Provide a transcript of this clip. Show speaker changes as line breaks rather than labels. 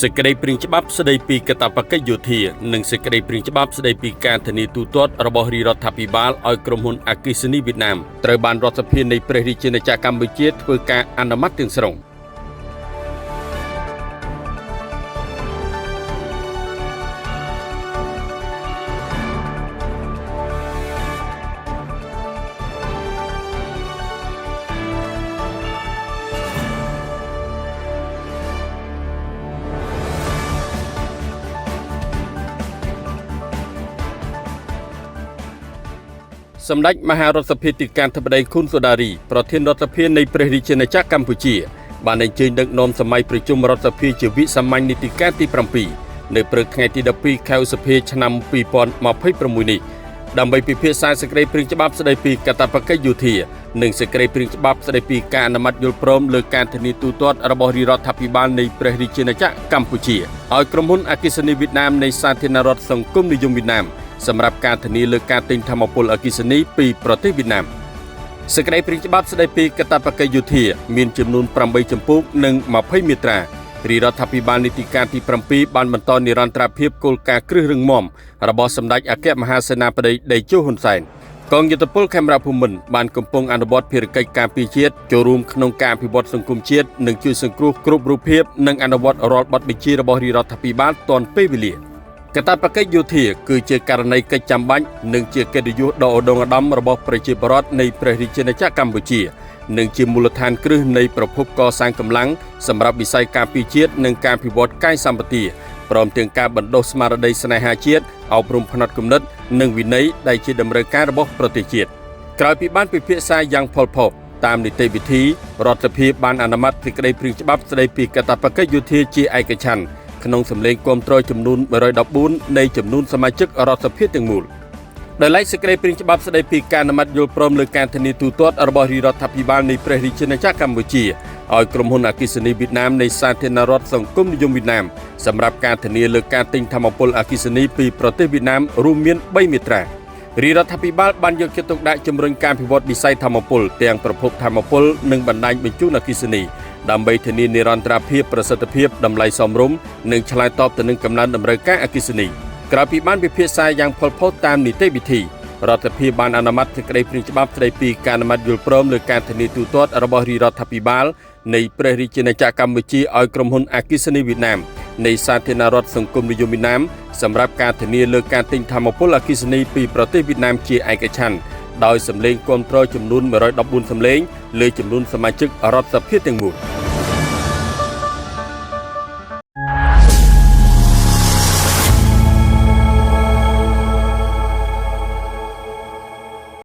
សេចក្តីព្រាងច្បាប់ស្តីពីកាតព្វកិច្ចយោធានិងសេចក្តីព្រាងច្បាប់ស្តីពីការធានាទូទាត់របស់រាជរដ្ឋាភិបាលឲ្យក្រុមហ៊ុនអគ្គិសនីវៀតណាមត្រូវបានរដ្ឋសភានៃព្រះរាជាណាចក្រកម្ពុជាធ្វើការអនុម័តទាំងស្រុងសម្ដេចមហារដ្ឋសភាទីការធិបតីខុនសូដារីប្រធានរដ្ឋសភានៃព្រះរាជាណាចក្រកម្ពុជាបានអញ្ជើញដឹកនាំសម័យប្រជុំរដ្ឋសភាជាវិសាមញ្ញនីតិកាលទី7នៅព្រឹកថ្ងៃទី12ខែឧសភាឆ្នាំ2026នេះដើម្បីពិភាក្សាសេចក្តីព្រាងច្បាប់ស្តីពីកាតព្វកិច្ចយោធានិងសេចក្តីព្រាងច្បាប់ស្តីពីការអនុម័តយល់ព្រមលើការធានាទូទាត់របស់រាជរដ្ឋាភិបាលនៃព្រះរាជាណាចក្រកម្ពុជាឲ្យក្រុមហ៊ុនអគ្គិសនីវៀតណាមនៃសាធារណរដ្ឋសង្គមនិយមវៀតណាមសម្រាប់ការធានាលើការទិញថាមពលអគ្គិសនីពីប្រទេសវៀតណាមសេចក្តីព្រាងច្បាប់ស្តីពីកាតព្វកិច្ចយោធាមានចំនួន8ជំពូកនិង20មាត្រារាជរដ្ឋាភិបាលនីតិកាលទី7បានបន្តនិរន្តរភាពគោលការណ៍គ្រឹះរឹងមាំរបស់សម្ដេចអគ្គមហាសេនាបតីតេជោហ៊ុនសែនកងយោធពលខេមរភូមិន្ទបានកំពុងអនុវត្តភារកិច្ចការពារជាតិចូលរួមក្នុងការអភិវឌ្ឍសង្គមជាតិនិងជួយសង្គ្រោះគ្រប់រូបភាពនិងអនុវត្តរាល់បទបញ្ជារបស់រាជរដ្ឋាភិបាលទាន់ពេលវេលាកាតព្វកិច្ចយោធាគឺជាករណីកិច្ចចាំបាច់និងជាកិត្តិយសដ៏ឧត្តមឧត្តមរបស់ប្រជាពលរដ្ឋនៃព្រះរាជាណាចក្រកម្ពុជានិងជាមូលដ្ឋានគ្រឹះនៃប្រភពកសាងកម្លាំងសម្រាប់វិស័យការពារជាតិនិងការអភិវឌ្ឍកាយសម្បទាព្រមទាំងការបណ្ដុះស្មារតីស្នេហាជាតិអប់រំផ្នត់គំនិតនិងវិន័យដែលជាតម្រូវការរបស់ប្រទេសជាតិក្រោយពីបានពិភាក្សាយ៉ាងផុសផុសតាមនីតិវិធីរដ្ឋសភាបានអនុម័តសេចក្តីព្រាងច្បាប់ស្តីពីកាតព្វកិច្ចយោធាជាឯកច្ឆន្ទក្នុងសម្លេងគាំទ្រចំនួន114នៃចំនួនសមាជិករដ្ឋសភាទាំងមូលដោយឡែកសេចក្តីព្រាងច្បាប់ស្តីពីការអនុម័តយល់ព្រមលើការធានាទូទាត់របស់រាជរដ្ឋាភិបាលនៃព្រះរាជាណាចក្រកម្ពុជាឲ្យក្រុមហ៊ុនអគ្គិសនីវៀតណាមនៃសាធារណរដ្ឋសង្គមនិយមវៀតណាមសម្រាប់ការធានាលើការទិញថាមពលអគ្គិសនីពីប្រទេសវៀតណាមរួមមាន3មាត្រារាជរដ្ឋាភិបាលបានយកចិត្តទុកដាក់ជំរុញការអភិវឌ្ឍវិស័យថាមពលទាំងប្រភពថាមពលនិងបណ្ដាញបញ្ជូនអគ្គិសនីដើម្បីធានានិរន្តរភាពប្រសិទ្ធភាពតម្លៃសមរម្យនិងឆ្លើយតបទៅនឹងកំណើនតម្រូវការអគ្គិសនីក្រោយពីបានពិភាក្សាយ៉ាងផុសផុសតាមនីតិវិធីរដ្ឋាភិបាលបានអនុម័តសេចក្តីព្រាងច្បាប់ស្តីពីការអនុម័តយល់ព្រមលើការធានាទូទាត់របស់រាជរដ្ឋាភិបាលនៃព្រះរាជាណាចក្រកម្ពុជាឲ្យក្រុមហ៊ុនអគ្គិសនីវៀតណាមនៃសាធារណរដ្ឋសង្គមនិយមវៀតណាមសម្រាប់ការធានាលើការទិញថាមពលអគ្គិសនីពីប្រទេសវៀតណាមជាឯកច្ឆន្ទដោយសម្លេងគាំទ្រចំនួន114សម្លេងលើចំនួនសមាជិករដ្ឋសភាទាំងមូល